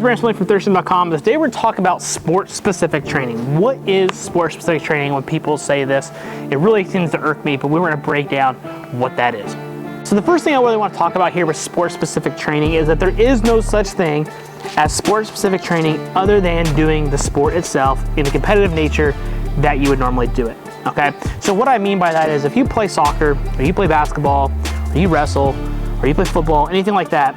guys, Brandon from Thurston.com. Today we're talking about sport-specific training. What is sport-specific training? When people say this, it really tends to irk me, but we're going to break down what that is. So the first thing I really want to talk about here with sport-specific training is that there is no such thing as sport-specific training other than doing the sport itself in the competitive nature that you would normally do it. Okay, so what I mean by that is if you play soccer, or you play basketball, or you wrestle, or you play football, anything like that,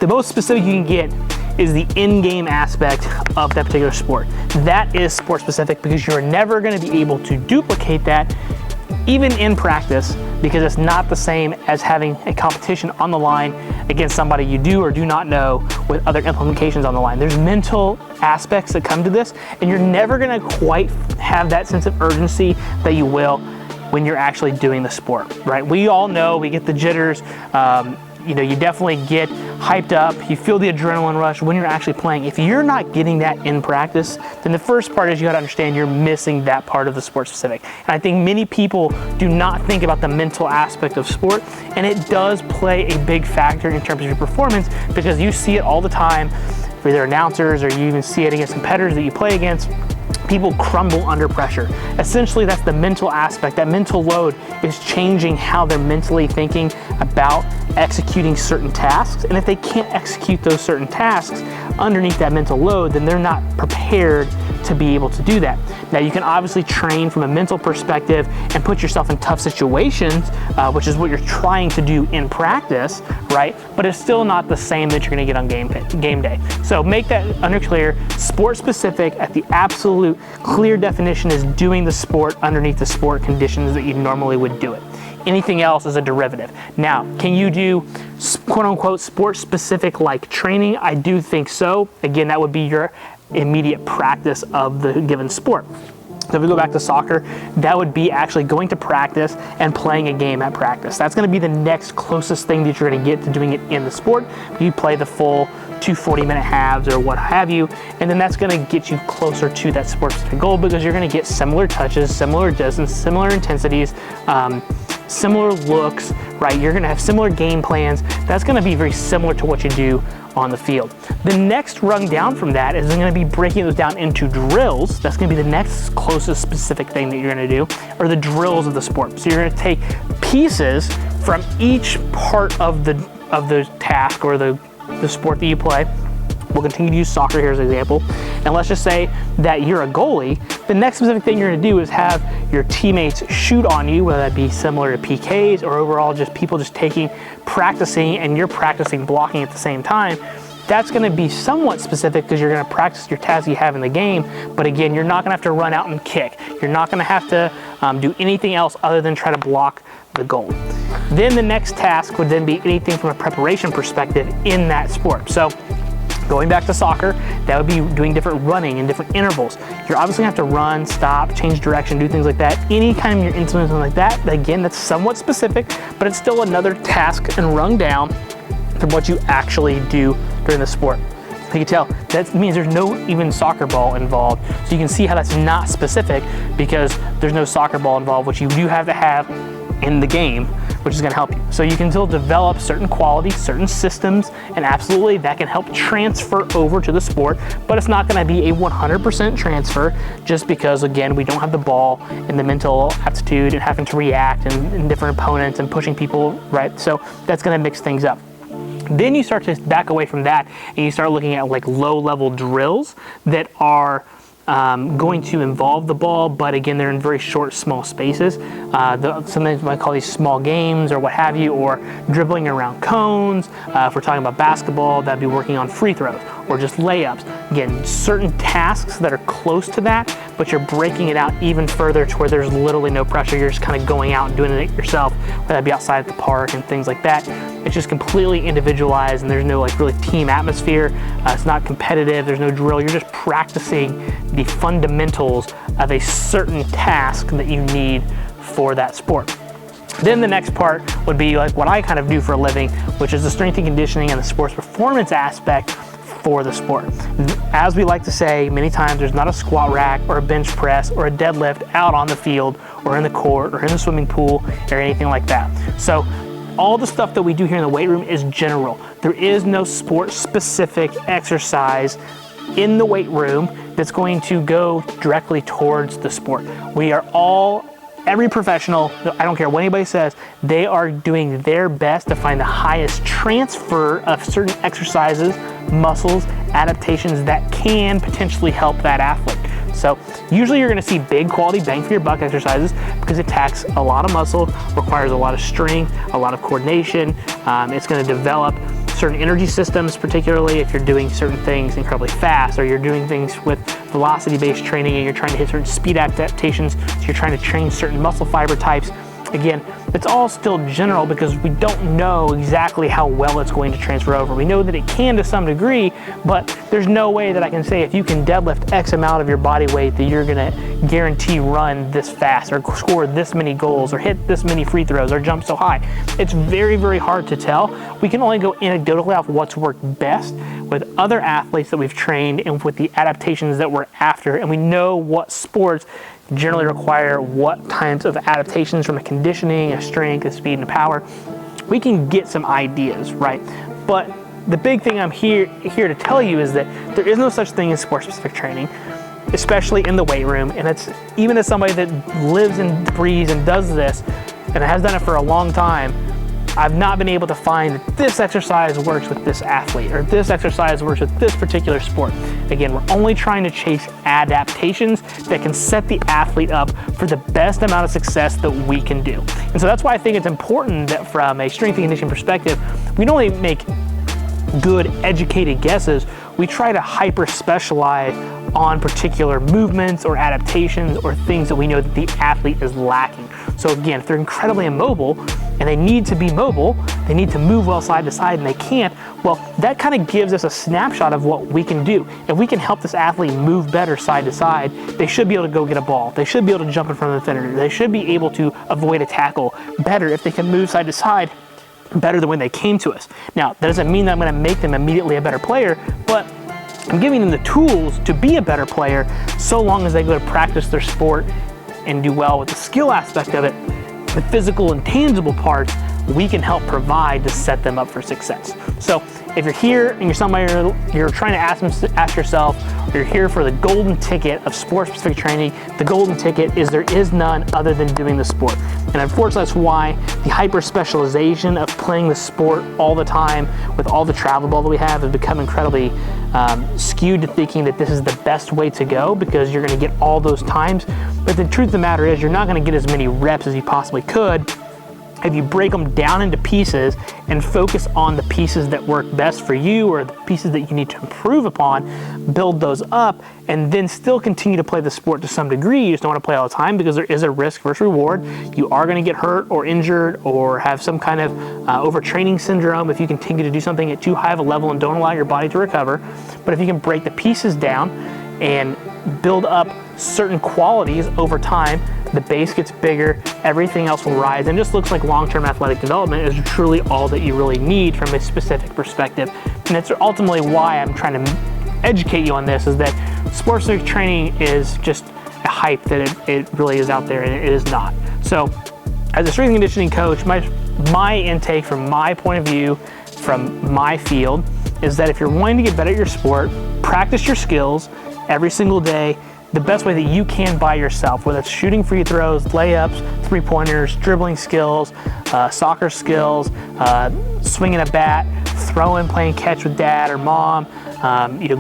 the most specific you can get is the in-game aspect of that particular sport. That is sport specific because you're never going to be able to duplicate that even in practice, because it's not the same as having a competition on the line against somebody you do or do not know with other implications on the line. There's mental aspects that come to this, and you're never going to quite have that sense of urgency that you will when you're actually doing the sport, right? We all know we get the jitters. You definitely get hyped up, you feel the adrenaline rush when you're actually playing. If you're not getting that in practice, then the first part is you gotta understand you're missing that part of the sport specific. And I think many people do not think about the mental aspect of sport, and it does play a big factor in terms of your performance, because you see it all the time for either announcers, or you even see it against competitors that you play against. People crumble under pressure. Essentially, that's the mental aspect. That mental load is changing how they're mentally thinking about executing certain tasks. And if they can't execute those certain tasks underneath that mental load, then they're not prepared to be able to do that. Now, you can obviously train from a mental perspective and put yourself in tough situations, which is what you're trying to do in practice, right? But it's still not the same that you're gonna get on game day. So make that under clear. Sport specific at the absolute clear definition is doing the sport underneath the sport conditions that you normally would do it. Anything else is a derivative. Now, can you do quote unquote sport specific like training? I do think so. Again, that would be your immediate practice of the given sport. So if we go back to soccer, that would be actually going to practice and playing a game at practice. That's gonna be the next closest thing that you're gonna get to doing it in the sport. You play the full 2 40-minute halves or what have you, and then that's gonna get you closer to that sport-specific goal, because you're gonna get similar touches, similar distance, similar intensities, similar looks, right? You're gonna have similar game plans. That's gonna be very similar to what you do on the field. The next rung down from that is gonna be breaking those down into drills. That's gonna be the next closest specific thing that you're gonna do, or the drills of the sport. So you're gonna take pieces from each part of the task or the sport that you play. We'll continue to use soccer here as an example. And let's just say that you're a goalie. The next specific thing you're gonna do is have your teammates shoot on you, whether that be similar to PKs or overall just people just practicing, and you're practicing blocking at the same time. That's gonna be somewhat specific because you're gonna practice your tasks you have in the game. But again, you're not gonna have to run out and kick. You're not gonna have to do anything else other than try to block the goal. Then the next task would then be anything from a preparation perspective in that sport. So going back to soccer, that would be doing different running and different intervals. You're obviously gonna have to run, stop, change direction, do things like that. Any kind of your instruments like that, again, that's somewhat specific, but it's still another task and rung down from what you actually do during the sport. You can tell that means there's no even soccer ball involved. So you can see how that's not specific, because there's no soccer ball involved, which you do have to have in the game, which is gonna help you. So you can still develop certain qualities, certain systems, and absolutely that can help transfer over to the sport, but it's not gonna be a 100% transfer, just because, again, we don't have the ball and the mental aptitude and having to react and different opponents and pushing people, right? So that's gonna mix things up. Then you start to back away from that and you start looking at like low-level drills that are going to involve the ball, but again, they're in very short, small spaces. Sometimes we might call these small games or what have you, or dribbling around cones. If we're talking about basketball, that'd be working on free throws or just layups. Again, certain tasks that are close to that, but you're breaking it out even further to where there's literally no pressure. You're just kind of going out and doing it yourself, whether that be outside at the park and things like that. It's just completely individualized, and there's no like really team atmosphere. It's not competitive, there's no drill. You're just practicing the fundamentals of a certain task that you need for that sport. Then the next part would be like what I kind of do for a living, which is the strength and conditioning and the sports performance aspect for the sport. As we like to say many times, there's not a squat rack or a bench press or a deadlift out on the field or in the court or in the swimming pool or anything like that. So all the stuff that we do here in the weight room is general. There is no sport-specific exercise in the weight room that's going to go directly towards the sport. We are all, every professional, I don't care what anybody says, they are doing their best to find the highest transfer of certain exercises, muscles, adaptations that can potentially help that athlete. So usually you're gonna see big quality bang for your buck exercises because it takes a lot of muscle, requires a lot of strength, a lot of coordination. It's gonna develop certain energy systems, particularly if you're doing certain things incredibly fast, or you're doing things with velocity-based training and you're trying to hit certain speed adaptations, so you're trying to train certain muscle fiber types. Again, it's all still general because we don't know exactly how well it's going to transfer over. We know that it can to some degree, but there's no way that I can say if you can deadlift X amount of your body weight that you're gonna guarantee run this fast or score this many goals or hit this many free throws or jump so high. It's very, very hard to tell. We can only go anecdotally off what's worked best with other athletes that we've trained and with the adaptations that we're after, and we know what sports generally require what types of adaptations from a conditioning, a strength, a speed, and a power. We can get some ideas, right? But the big thing I'm here to tell you is that there is no such thing as sport-specific training, especially in the weight room. And it's even as somebody that lives and breathes and does this, and has done it for a long time, I've not been able to find that this exercise works with this athlete or this exercise works with this particular sport. Again, we're only trying to chase adaptations that can set the athlete up for the best amount of success that we can do. And so that's why I think it's important that from a strength and conditioning perspective, we don't only make good educated guesses, we try to hyper specialize on particular movements or adaptations or things that we know that the athlete is lacking. So again, if they're incredibly immobile and they need to be mobile, they need to move well side to side and they can't, well, that kind of gives us a snapshot of what we can do. If we can help this athlete move better side to side, they should be able to go get a ball. They should be able to jump in front of the defender. They should be able to avoid a tackle better if they can move side to side better than when they came to us. Now, that doesn't mean that I'm gonna make them immediately a better player, but I'm giving them the tools to be a better player so long as they go to practice their sport and do well with the skill aspect of it. The physical and tangible parts we can help provide to set them up for success. So if you're here and you're somebody you're trying to ask yourself, or you're here for the golden ticket of sport-specific training, the golden ticket is there is none other than doing the sport. And unfortunately, that's why the hyper-specialization of playing the sport all the time with all the travel ball that we have has become incredibly skewed to thinking that this is the best way to go because you're gonna get all those times. But the truth of the matter is you're not gonna get as many reps as you possibly could if you break them down into pieces and focus on the pieces that work best for you or the pieces that you need to improve upon, build those up, and then still continue to play the sport to some degree. You just don't want to play all the time because there is a risk versus reward. You are going to get hurt or injured or have some kind of overtraining syndrome if you continue to do something at too high of a level and don't allow your body to recover. But if you can break the pieces down and build up certain qualities over time, the base gets bigger, everything else will rise, and it just looks like long-term athletic development is truly all that you really need from a specific perspective. And that's ultimately why I'm trying to educate you on this, is that sports-specific training is just a hype that it really is out there, and it is not. So as a strength and conditioning coach, my intake from my point of view, from my field, is that if you're wanting to get better at your sport, practice your skills every single day, the best way that you can by yourself, whether it's shooting free throws, layups, three-pointers, dribbling skills, soccer skills, swinging a bat, throwing, playing catch with dad or mom,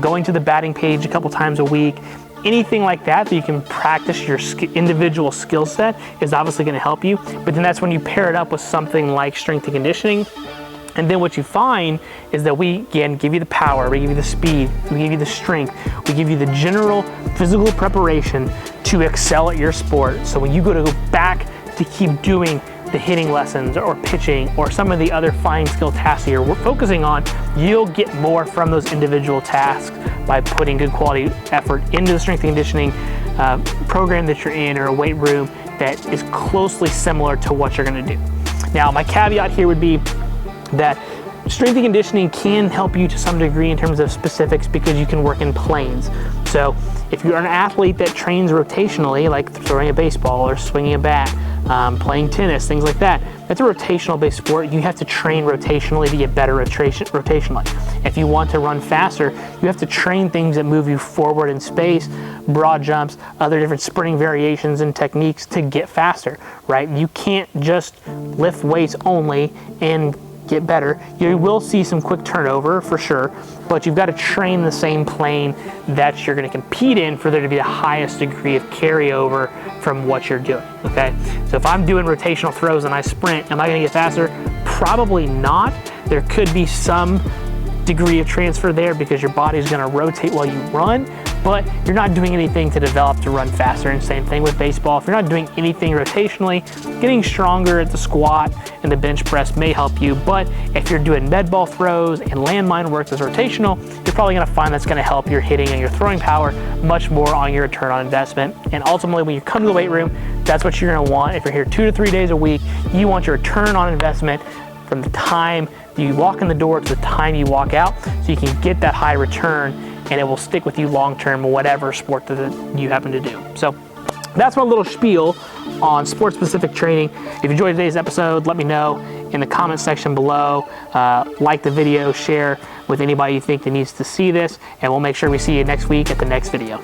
going to the batting page a couple times a week, anything like that you can practice your individual skill set is obviously going to help you. But then that's when you pair it up with something like strength and conditioning. And then what you find is that we, again, give you the power, we give you the speed, we give you the strength, we give you the general physical preparation to excel at your sport. So when you go back to keep doing the hitting lessons or pitching or some of the other fine skill tasks that you're focusing on, you'll get more from those individual tasks by putting good quality effort into the strength and conditioning program that you're in, or a weight room that is closely similar to what you're gonna do. Now, my caveat here would be that strength and conditioning can help you to some degree in terms of specifics because you can work in planes. So if you're an athlete that trains rotationally, like throwing a baseball or swinging a bat, playing tennis, things like that. That's a rotational based sport. You have to train rotationally to get better rotationally. If you want to run faster, you have to train things that move you forward in space, broad jumps, other different sprinting variations and techniques to get faster, right? You can't just lift weights only and get better. You will see some quick turnover for sure, but you've got to train the same plane that you're going to compete in for there to be the highest degree of carryover from what you're doing, okay? So if I'm doing rotational throws and I sprint, am I going to get faster? Probably not. There could be some degree of transfer there because your body's going to rotate while you run, but you're not doing anything to develop to run faster. And same thing with baseball. If you're not doing anything rotationally, getting stronger at the squat and the bench press may help you. But if you're doing med ball throws and landmine work that's rotational, you're probably going to find that's going to help your hitting and your throwing power much more on your return on investment. And ultimately, when you come to the weight room, that's what you're going to want. If you're here 2 to 3 days a week, you want your return on investment from the time you walk in the door to the time you walk out, so you can get that high return and it will stick with you long term, whatever sport that you happen to do. So that's my little spiel on sport-specific training. If you enjoyed today's episode, let me know in the comment section below. Like the video, share with anybody you think that needs to see this, and we'll make sure we see you next week at the next video.